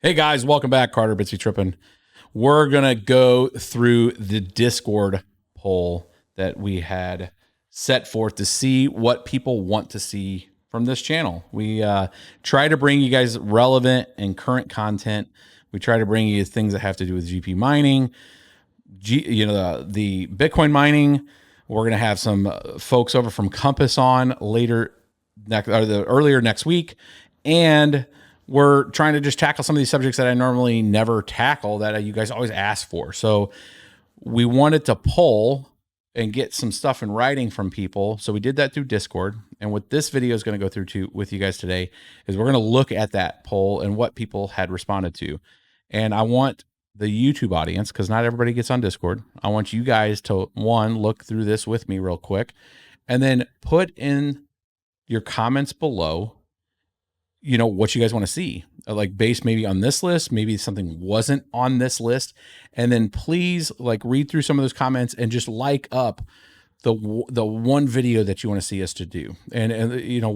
Hey guys, welcome back. Carter, BitsBeTrippin. We're going to go through the Discord poll that we had set forth to see what people want to see from this channel. We try to bring you guys relevant and current content. We try to bring you things that have to do with GP mining, the Bitcoin mining. We're going to have some folks over from Compass on earlier next week. And we're trying to just tackle some of these subjects that I normally never tackle that you guys always ask for. So we wanted to poll and get some stuff in writing from people. So we did that through Discord. And what this video is going to go through with you guys today is we're going to look at that poll and what people had responded to. And I want the YouTube audience, because not everybody gets on Discord, I want you guys to, one, look through this with me real quick, and then put in your comments below what you guys want to see, like based maybe on this list, maybe something wasn't on this list. And then please read through some of those comments and just like up the one video that you want to see us to do. And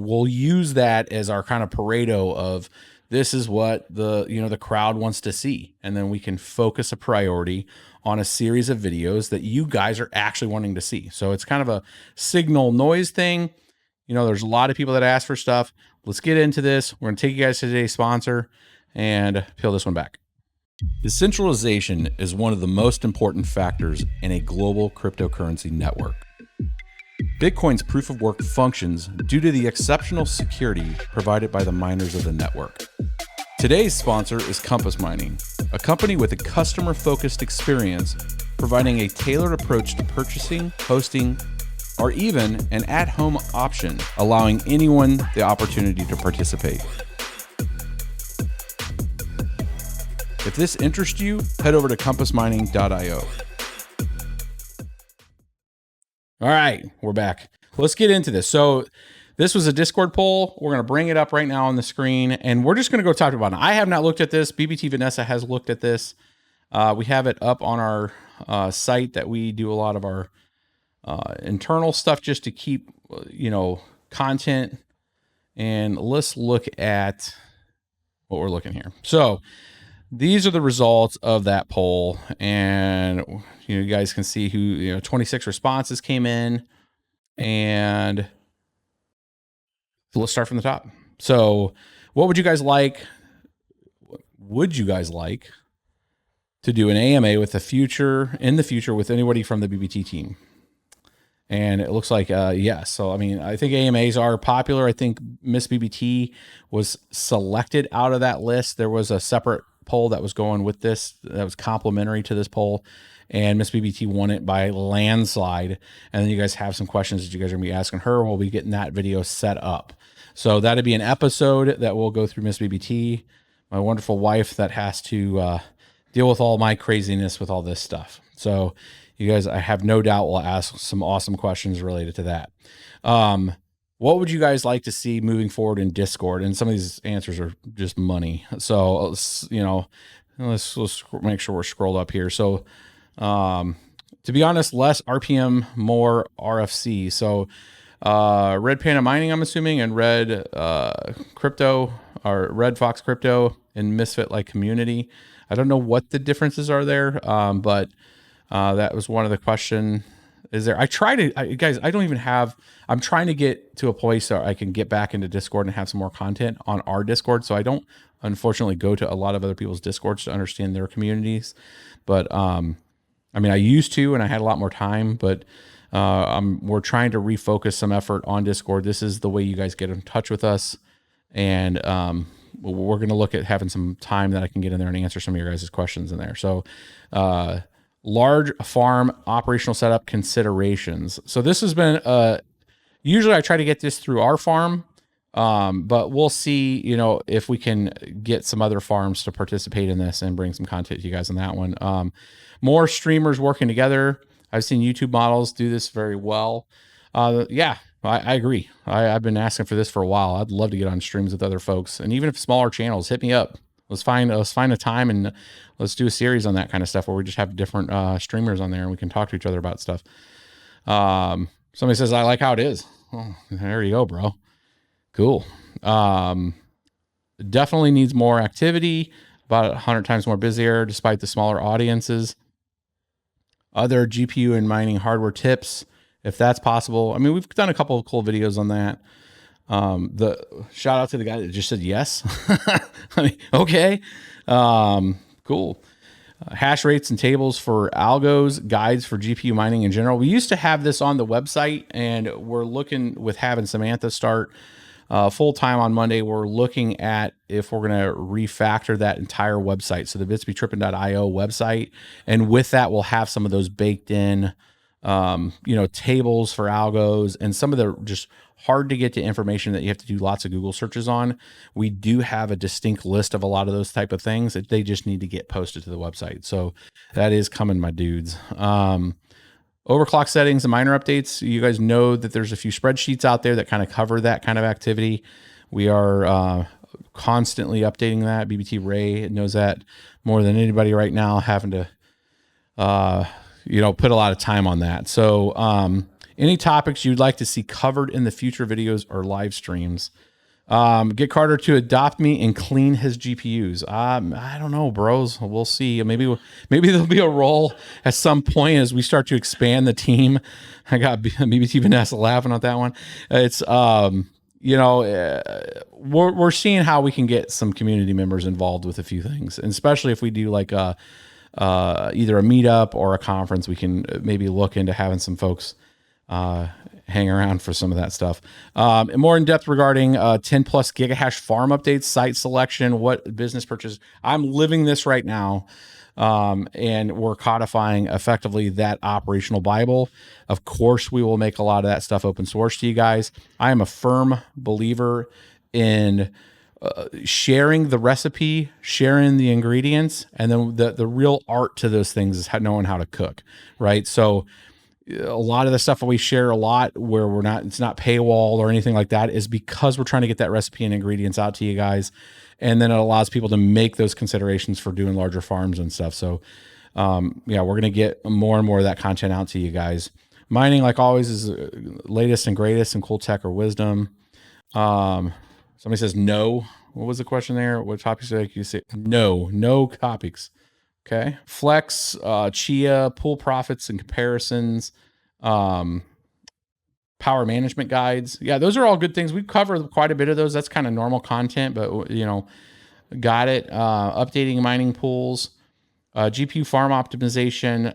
we'll use that as our kind of Pareto of this is what the crowd wants to see. And then we can focus a priority on a series of videos that you guys are actually wanting to see. So it's kind of a signal noise thing. There's a lot of people that ask for stuff. Let's get into this. We're going to take you guys to today's sponsor and peel this one back. Decentralization is one of the most important factors in a global cryptocurrency network. Bitcoin's proof of work functions due to the exceptional security provided by the miners of the network. Today's sponsor is Compass Mining, a company with a customer-focused experience providing a tailored approach to purchasing, hosting, or even an at-home option, allowing anyone the opportunity to participate. If this interests you, head over to compassmining.io. All right, we're back. Let's get into this. So this was a Discord poll. We're going to bring it up right now on the screen, and we're just going to go talk about it. I have not looked at this. BBT Vanessa has looked at this. We have it up on our site that we do a lot of our internal stuff just to keep, content. And let's look at what we're looking here. So these are the results of that poll. And, you guys can see who, 26 responses came in. And let's start from the top. So what would you guys like? Would you guys like to do an AMA in the future with anybody from the BBT team? And it looks like, yes. So, I think AMAs are popular. I think Miss BBT was selected out of that list. There was a separate poll that was going with this that was complimentary to this poll, and Miss BBT won it by landslide. And then you guys have some questions that you guys are going to be asking her. We'll be getting that video set up. So that'd be an episode that we'll go through Miss BBT, my wonderful wife that has to deal with all my craziness with all this stuff. So you guys, I have no doubt, will ask some awesome questions related to that. What would you guys like to see moving forward in Discord? And some of these answers are just money. So, let's make sure we're scrolled up here. So, to be honest, less RPM, more RFC. So, Red Panda Mining, I'm assuming, and Red Crypto, or Red Fox Crypto, and Misfit Like Community. I don't know what the differences are there, but that was one of the question. Is there? I'm trying to get to a place where I can get back into Discord and have some more content on our Discord. So I don't, unfortunately, go to a lot of other people's Discords to understand their communities. But I used to, and I had a lot more time. But we're trying to refocus some effort on Discord. This is the way you guys get in touch with us, and we're going to look at having some time that I can get in there and answer some of your guys' questions in there. So. Large farm operational setup considerations. So this has been, usually I try to get this through our farm, but we'll see, if we can get some other farms to participate in this and bring some content to you guys on that one. More streamers working together. I've seen YouTube models do this very well. Yeah, I agree. I've been asking for this for a while. I'd love to get on streams with other folks, and even if smaller channels, hit me up. Let's find a time and let's do a series on that kind of stuff where we just have different streamers on there and we can talk to each other about stuff. Somebody says, I like how it is. Oh, there you go, bro. Cool. Definitely needs more activity. about 100 times more busier despite the smaller audiences. Other GPU and mining hardware tips, if that's possible. I mean, we've done a couple of cool videos on that. The shout out to the guy that just said yes. I mean, okay. Cool. Hash rates and tables for algos, guides for GPU mining in general. We used to have this on the website, and we're looking with having Samantha start full time on Monday. We're looking at if we're going to refactor that entire website. So the BitsBeTrippin.io website. And with that, we'll have some of those baked in, tables for algos and some of the just hard to get to information that you have to do lots of Google searches on. We do have a distinct list of a lot of those type of things that they just need to get posted to the website. So that is coming, my dudes. Overclock settings and miner updates. You guys know that there's a few spreadsheets out there that kind of cover that kind of activity. We are constantly updating that. BBT Ray knows that more than anybody right now, having to put a lot of time on that. So any topics you'd like to see covered in the future videos or live streams. Get Carter to adopt me and clean his GPUs. I don't know, bros. We'll see. Maybe there'll be a role at some point as we start to expand the team. I got BBT Vanessa laughing at that one. It's we're seeing how we can get some community members involved with a few things, and especially if we do like either a meetup or a conference, we can maybe look into having some folks hang around for some of that stuff. And more in depth regarding 10 plus gigahash farm updates, site selection, what business purchase. I'm living this right now. And we're codifying effectively that operational Bible. Of course, we will make a lot of that stuff open source to you guys. I am a firm believer in sharing the recipe, sharing the ingredients, and then the real art to those things is knowing how to cook, right? So a lot of the stuff that we share a lot where it's not paywall or anything like that is because we're trying to get that recipe and ingredients out to you guys. And then it allows people to make those considerations for doing larger farms and stuff. So we're going to get more and more of that content out to you guys. Mining, like always, is latest and greatest in cool tech or wisdom. Somebody says no. What was the question there? What topics did you say? No topics. Okay. Flex, Chia, pool profits and comparisons, power management guides. Yeah, those are all good things. We've covered quite a bit of those. That's kind of normal content, but got it. Updating mining pools, GPU farm optimization,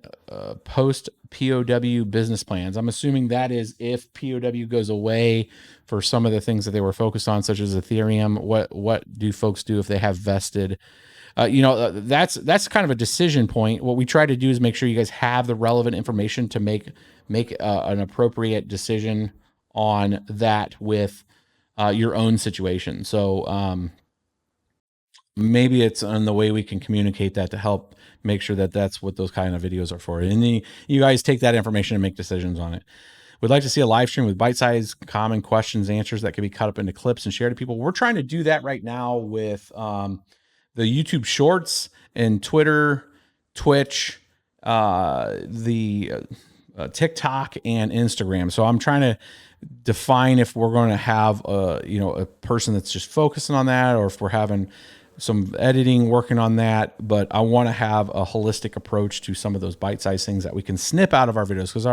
post POW business plans. I'm assuming that is if POW goes away for some of the things that they were focused on, such as Ethereum. What do folks do if they have vested? That's kind of a decision point. What we try to do is make sure you guys have the relevant information to make an appropriate decision on that with your own situation. So maybe it's on the way we can communicate that to help make sure that that's what those kind of videos are for. And then you guys take that information and make decisions on it. We'd like to see a live stream with bite-sized common questions, answers that can be cut up into clips and shared to people. We're trying to do that right now with the YouTube Shorts and Twitter, Twitch, the TikTok and Instagram. So I'm trying to define if we're going to have a person that's just focusing on that, or if we're having some editing working on that. But I want to have a holistic approach to some of those bite-sized things that we can snip out of our videos, because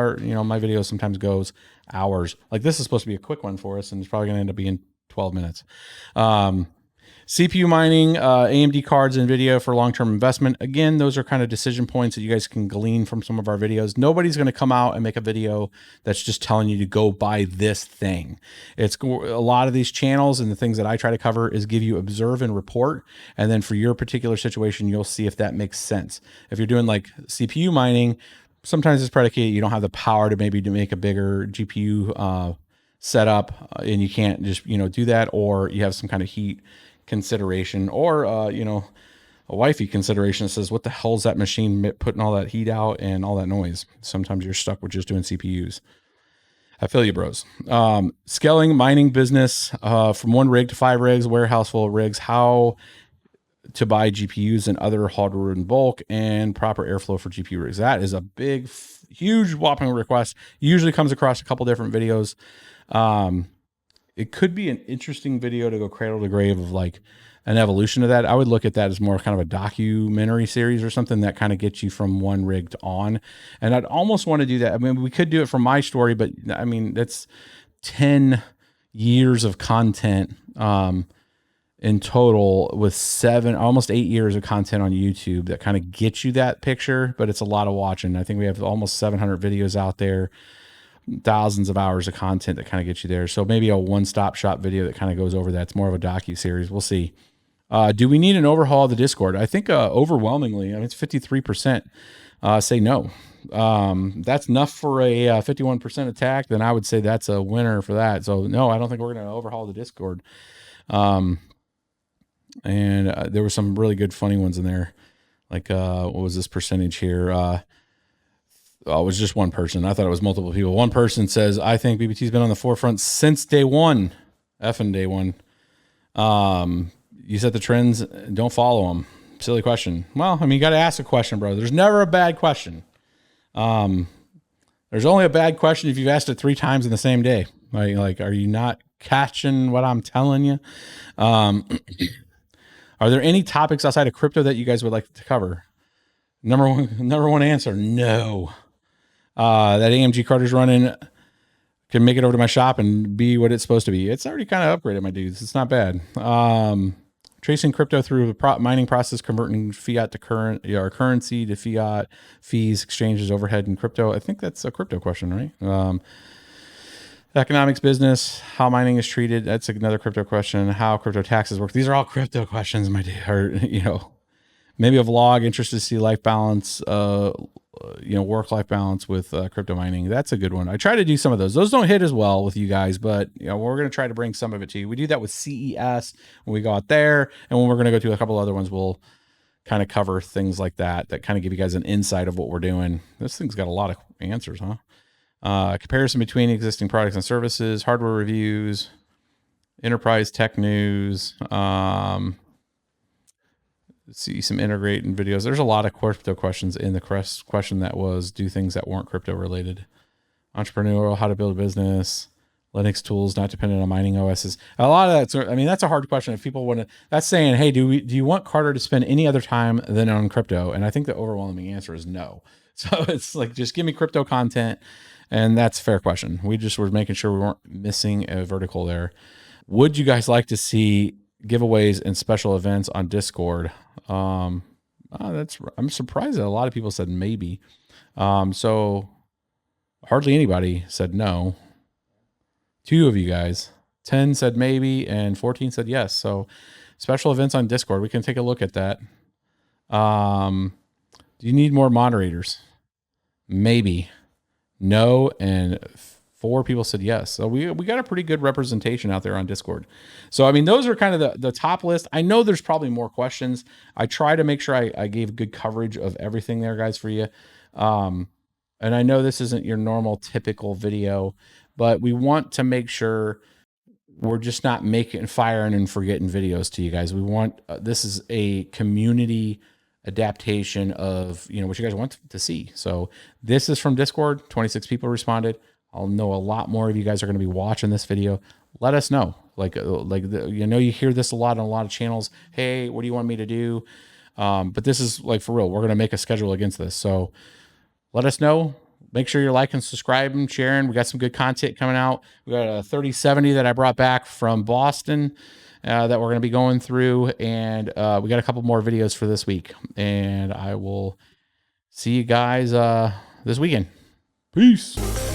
my video sometimes goes hours. Like this is supposed to be a quick one for us, and it's probably going to end up being 12 minutes. CPU mining, AMD cards, NVIDIA for long-term investment. Again, those are kind of decision points that you guys can glean from some of our videos. Nobody's going to come out and make a video that's just telling you to go buy this thing. It's a lot of these channels, and the things that I try to cover is give you observe and report. And then for your particular situation, you'll see if that makes sense. If you're doing like CPU mining, sometimes it's predicated you don't have the power to make a bigger GPU setup, and you can't just do that, or you have some kind of heat consideration, or a wifey consideration that says, what the hell is that machine putting all that heat out and all that noise? Sometimes you're stuck with just doing CPUs. I feel you, bros. Scaling mining business from 1 rig to 5 rigs, warehouse full of rigs, how to buy GPUs and other hardware in bulk, and proper airflow for GPU rigs. That is a big, huge, whopping request. Usually comes across a couple different videos. It could be an interesting video to go cradle to grave of like an evolution of that. I would look at that as more kind of a documentary series or something that kind of gets you from one rig to on. And I'd almost want to do that. I mean, we could do it from my story, but I mean, that's 10 years of content in total, with almost 8 years of content on YouTube that kind of gets you that picture, but it's a lot of watching. I think we have almost 700 videos out there, thousands of hours of content that kind of gets you there. So maybe a one-stop shop video that kind of goes over that. It's more of a docu-series. We'll see. Do we need an overhaul of the Discord? I think overwhelmingly, I mean, it's 53% say no. That's enough for a 51% attack. Then I would say that's a winner for that. So no, I don't think we're going to overhaul the Discord. And there were some really good funny ones in there. Like, what was this percentage here? It was just one person. I thought it was multiple people. One person says, I think BBT's been on the forefront since day one. Effing day one. You set the trends, don't follow them. Silly question. Well, I mean, you got to ask a question, bro. There's never a bad question. There's only a bad question if you've asked it 3 times in the same day. Like, are you not catching what I'm telling you? Are there any topics outside of crypto that you guys would like to cover? Number one answer, no. That AMG Carter's running can make it over to my shop and be what it's supposed to be. It's already kind of upgraded, my dudes. It's not bad. Tracing crypto through the mining process, converting fiat to currency to fiat, fees, exchanges, overhead, and crypto. I think that's a crypto question, right? Economics, business, how mining is treated. That's another crypto question. How crypto taxes work. These are all crypto questions, my dude. Or, maybe a vlog, interested to see life balance, work-life balance with crypto mining. That's a good one. I try to do some of those. Those don't hit as well with you guys, but we're going to try to bring some of it to you. We do that with CES when we go out there, and when we're going to go to a couple other ones, we'll kind of cover things like that kind of give you guys an insight of what we're doing. This thing's got a lot of answers, huh? Comparison between existing products and services, hardware reviews, enterprise tech news, see some integrating videos. There's a lot of crypto questions in the question that was do things that weren't crypto related. Entrepreneurial, how to build a business, Linux tools not dependent on mining OSs. A lot of that. I mean, that's a hard question. If people want to, that's saying, hey, do you want Carter to spend any other time than on crypto? And I think the overwhelming answer is no. So it's like, just give me crypto content. And that's a fair question. We just were making sure we weren't missing a vertical there. Would you guys like to see giveaways and special events on Discord? I'm surprised that a lot of people said maybe. So hardly anybody said no. 2 of you guys, 10 said maybe, and 14 said yes. So special events on Discord, we can take a look at that. Do you need more moderators? Maybe. No, and 4 people said yes. So we got a pretty good representation out there on Discord. So, I mean, those are kind of the top list. I know there's probably more questions. I try to make sure I gave good coverage of everything there, guys, for you. And I know this isn't your normal typical video, but we want to make sure we're just not firing and forgetting videos to you guys. We want, this is a community adaptation of what you guys want to see. So this is from Discord. 26 people responded. I'll know a lot more of you guys are going to be watching this video. Let us know. You hear this a lot on a lot of channels. Hey, what do you want me to do? But this is like for real. We're going to make a schedule against this. So let us know. Make sure you're liking, subscribing, sharing. We got some good content coming out. We got a 3070 that I brought back from Boston that we're going to be going through. And we got a couple more videos for this week. And I will see you guys this weekend. Peace.